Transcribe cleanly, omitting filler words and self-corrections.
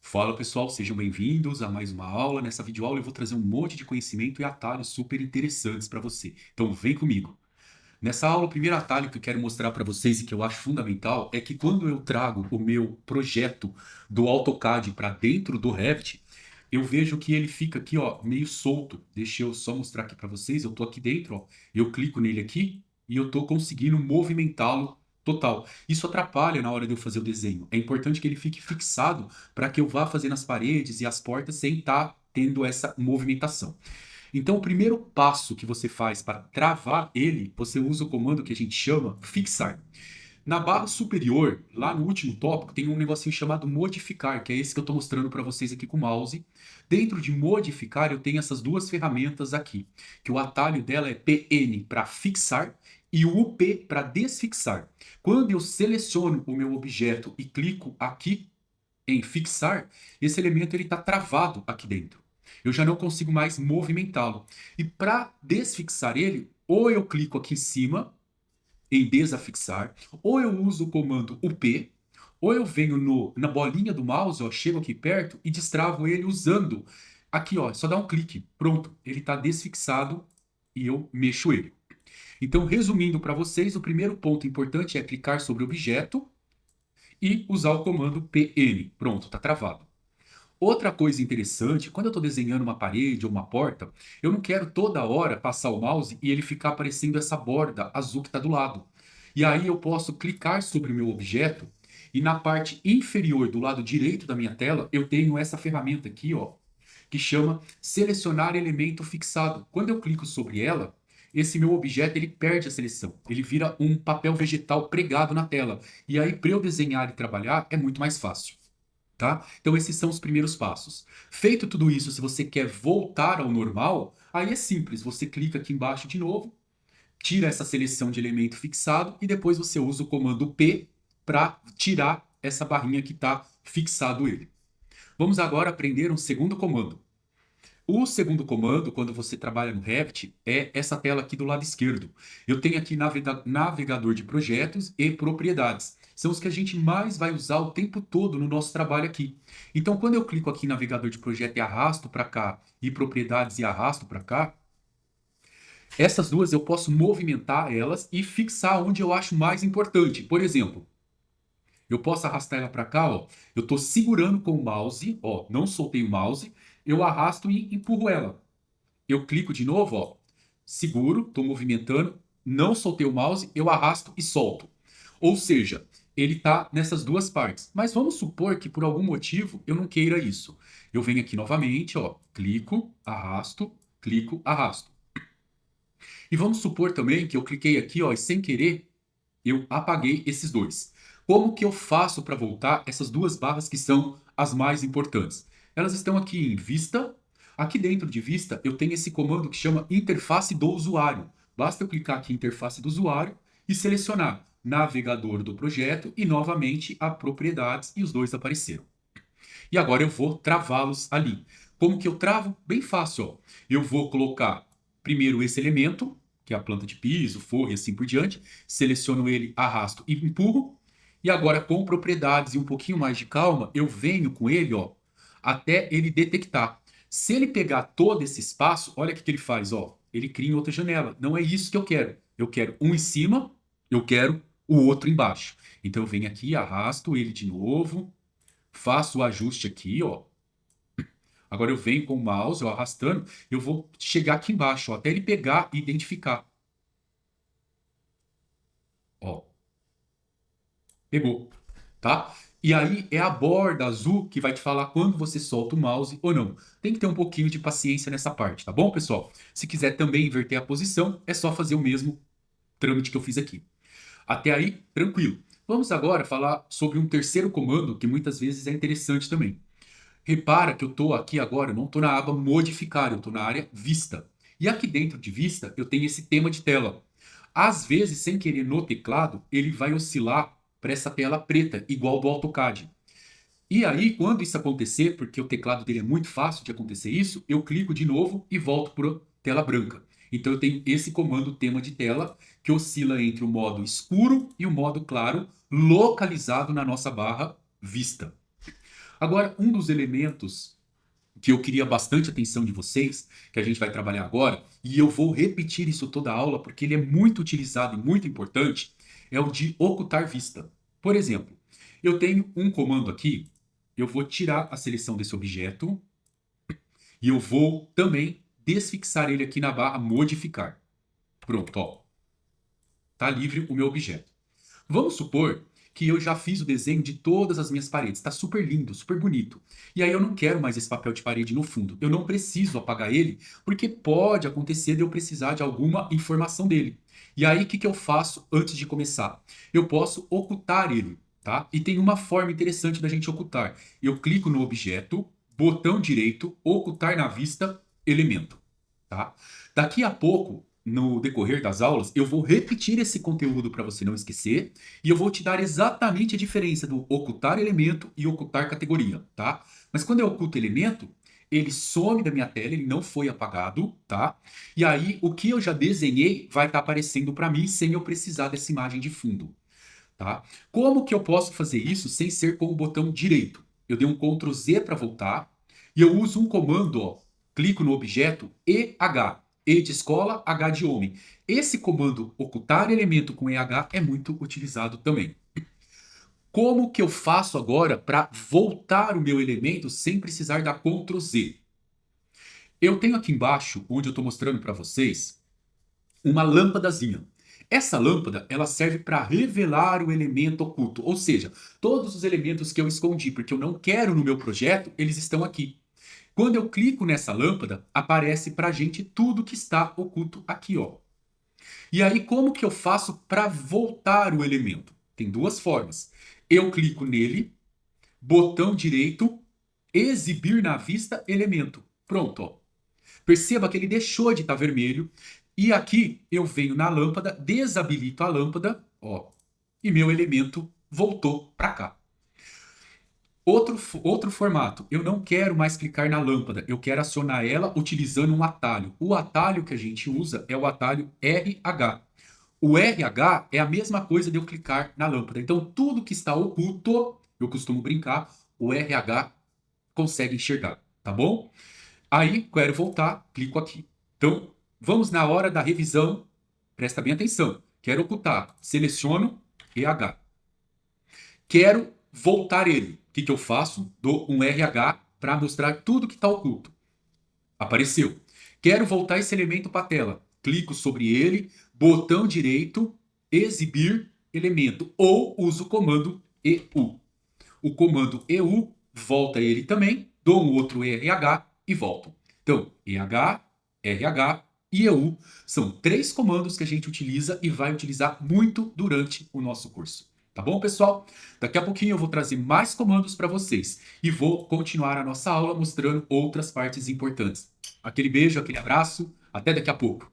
Fala pessoal, sejam bem-vindos a mais uma aula. Nessa videoaula eu vou trazer um monte de conhecimento e atalhos super interessantes para você. Então vem comigo. Nessa aula, o primeiro atalho que eu quero mostrar para vocês e que eu acho fundamental é que quando eu trago o meu projeto do AutoCAD para dentro do Revit, eu vejo que ele fica aqui, ó, meio solto. Deixa eu só mostrar aqui para vocês. Eu estou aqui dentro, ó. Eu clico nele aqui e eu estou conseguindo movimentá-lo total. Isso atrapalha na hora de eu fazer o desenho. É importante que ele fique fixado para que eu vá fazendo as paredes e as portas sem estar tendo essa movimentação. Então, o primeiro passo que você faz para travar ele, você usa o comando que a gente chama fixar. Na barra superior, lá no último tópico, tem um negocinho chamado modificar, que é esse que eu estou mostrando para vocês aqui com o mouse. Dentro de modificar, eu tenho essas duas ferramentas aqui, que o atalho dela é PN para fixar e o UP para desfixar. Quando eu seleciono o meu objeto e clico aqui em fixar, esse elemento ele está travado aqui dentro. Eu já não consigo mais movimentá-lo. E para desfixar ele, ou eu clico aqui em cima em desafixar, ou eu uso o comando UP, ou eu venho na bolinha do mouse, ó, chego aqui perto e destravo ele usando aqui, ó, só dá um clique. Pronto, ele está desfixado e eu mexo ele. Então, resumindo para vocês, o primeiro ponto importante é clicar sobre o objeto e usar o comando PN. Pronto, está travado. Outra coisa interessante, quando eu estou desenhando uma parede ou uma porta, eu não quero toda hora passar o mouse e ele ficar aparecendo essa borda azul que está do lado. E aí eu posso clicar sobre o meu objeto e na parte inferior do lado direito da minha tela eu tenho essa ferramenta aqui, ó, que chama selecionar elemento fixado. Quando eu clico sobre ela, esse meu objeto ele perde a seleção, ele vira um papel vegetal pregado na tela. E aí para eu desenhar e trabalhar é muito mais fácil. Tá? Então esses são os primeiros passos. Feito tudo isso, se você quer voltar ao normal, aí é simples, você clica aqui embaixo de novo, tira essa seleção de elemento fixado e depois você usa o comando P para tirar essa barrinha que está fixado ele. Vamos agora aprender um segundo comando. O segundo comando, quando você trabalha no Revit, é essa tela aqui do lado esquerdo. Eu tenho aqui navegador de projetos e propriedades. São os que a gente mais vai usar o tempo todo no nosso trabalho aqui. Então, quando eu clico aqui em navegador de projeto e arrasto para cá, e propriedades e arrasto para cá, essas duas eu posso movimentar elas e fixar onde eu acho mais importante. Por exemplo, eu posso arrastar ela para cá, ó. Eu estou segurando com o mouse, ó, não soltei o mouse, eu arrasto e empurro ela. Eu clico de novo, ó, seguro, estou movimentando, não soltei o mouse, eu arrasto e solto. Ou seja, ele está nessas duas partes. Mas vamos supor que por algum motivo eu não queira isso. Eu venho aqui novamente, ó, clico, arrasto. E vamos supor também que eu cliquei aqui, ó, e sem querer eu apaguei esses dois. Como que eu faço para voltar essas duas barras que são as mais importantes? Elas estão aqui em vista. Aqui dentro de vista eu tenho esse comando que chama interface do usuário. Basta eu clicar aqui em interface do usuário e selecionar navegador do projeto e novamente a propriedades e os dois apareceram. E agora eu vou travá-los ali. Como que eu travo? Bem fácil, ó. Eu vou colocar primeiro esse elemento, que é a planta de piso, forro e assim por diante. Seleciono ele, arrasto e empurro. E agora, com propriedades e um pouquinho mais de calma, eu venho com ele, ó, até ele detectar. Se ele pegar todo esse espaço, olha o que ele faz, ó. Ele cria em outra janela. Não é isso que eu quero. Eu quero um em cima, eu quero o outro embaixo. Então eu venho aqui, arrasto ele de novo, faço o ajuste aqui, ó. Agora eu venho com o mouse, ó, arrastando, eu vou chegar aqui embaixo, ó, até ele pegar e identificar. Ó, pegou, tá? E aí é a borda azul que vai te falar quando você solta o mouse ou não. Tem que ter um pouquinho de paciência nessa parte, tá bom, pessoal? Se quiser também inverter a posição, é só fazer o mesmo trâmite que eu fiz aqui. Até aí, tranquilo. Vamos agora falar sobre um terceiro comando que muitas vezes é interessante também. Repara que eu estou aqui agora, eu não estou na aba modificar, eu estou na área vista. E aqui dentro de vista eu tenho esse tema de tela. Às vezes, sem querer no teclado, ele vai oscilar para essa tela preta, igual do AutoCAD. E aí, quando isso acontecer, porque o teclado dele é muito fácil de acontecer isso, eu clico de novo e volto para tela branca. Então eu tenho esse comando tema de tela que oscila entre o modo escuro e o modo claro, localizado na nossa barra vista. Agora, um dos elementos que eu queria bastante atenção de vocês, que a gente vai trabalhar agora, e eu vou repetir isso toda a aula porque ele é muito utilizado e muito importante, é o de ocultar vista. Por exemplo, eu tenho um comando aqui, eu vou tirar a seleção desse objeto e eu vou também desfixar ele aqui na barra modificar. Pronto, ó. Tá livre o meu objeto. Vamos supor que eu já fiz o desenho de todas as minhas paredes. Está super lindo, super bonito. E aí eu não quero mais esse papel de parede no fundo. Eu não preciso apagar ele, porque pode acontecer de eu precisar de alguma informação dele. E aí o que, que eu faço antes de começar? Eu posso ocultar ele, tá? E tem uma forma interessante da gente ocultar. Eu clico no objeto, botão direito, ocultar na vista, elemento. Tá? Daqui a pouco, no decorrer das aulas, eu vou repetir esse conteúdo para você não esquecer e eu vou te dar exatamente a diferença do ocultar elemento e ocultar categoria, tá? Mas quando eu oculto elemento, ele some da minha tela, ele não foi apagado, tá? E aí o que eu já desenhei vai estar aparecendo para mim sem eu precisar dessa imagem de fundo, tá? Como que eu posso fazer isso sem ser com o botão direito? Eu dei um Ctrl Z para voltar e eu uso um comando, ó, clico no objeto EH, E de escola, H de homem. Esse comando ocultar elemento com EH é muito utilizado também. Como que eu faço agora para voltar o meu elemento sem precisar da Ctrl Z? Eu tenho aqui embaixo, onde eu estou mostrando para vocês, uma lâmpadazinha. Essa lâmpada, ela serve para revelar o elemento oculto, ou seja, todos os elementos que eu escondi porque eu não quero no meu projeto, eles estão aqui. Quando eu clico nessa lâmpada, aparece para a gente tudo que está oculto aqui, ó. E aí, como que eu faço para voltar o elemento? Tem duas formas. Eu clico nele, botão direito, exibir na vista elemento. Pronto, ó. Perceba que ele deixou de estar vermelho. E aqui eu venho na lâmpada, desabilito a lâmpada, ó, e meu elemento voltou para cá. Outro formato, eu não quero mais clicar na lâmpada, eu quero acionar ela utilizando um atalho. O atalho que a gente usa é o atalho RH. O RH é a mesma coisa de eu clicar na lâmpada. Então, tudo que está oculto, eu costumo brincar, o RH consegue enxergar, tá bom? Aí, quero voltar, clico aqui. Então, vamos na hora da revisão. Presta bem atenção. Quero ocultar. Seleciono RH. Quero voltar ele. O que, que eu faço? Dou um RH para mostrar tudo que está oculto. Apareceu. Quero voltar esse elemento para a tela. Clico sobre ele, botão direito, exibir elemento. Ou uso o comando EU. O comando EU volta ele também, dou um outro RH e volto. Então, EH, RH e EU são três comandos que a gente utiliza e vai utilizar muito durante o nosso curso. Tá bom, pessoal? Daqui a pouquinho eu vou trazer mais comandos para vocês e vou continuar a nossa aula mostrando outras partes importantes. Aquele beijo, aquele abraço, até daqui a pouco.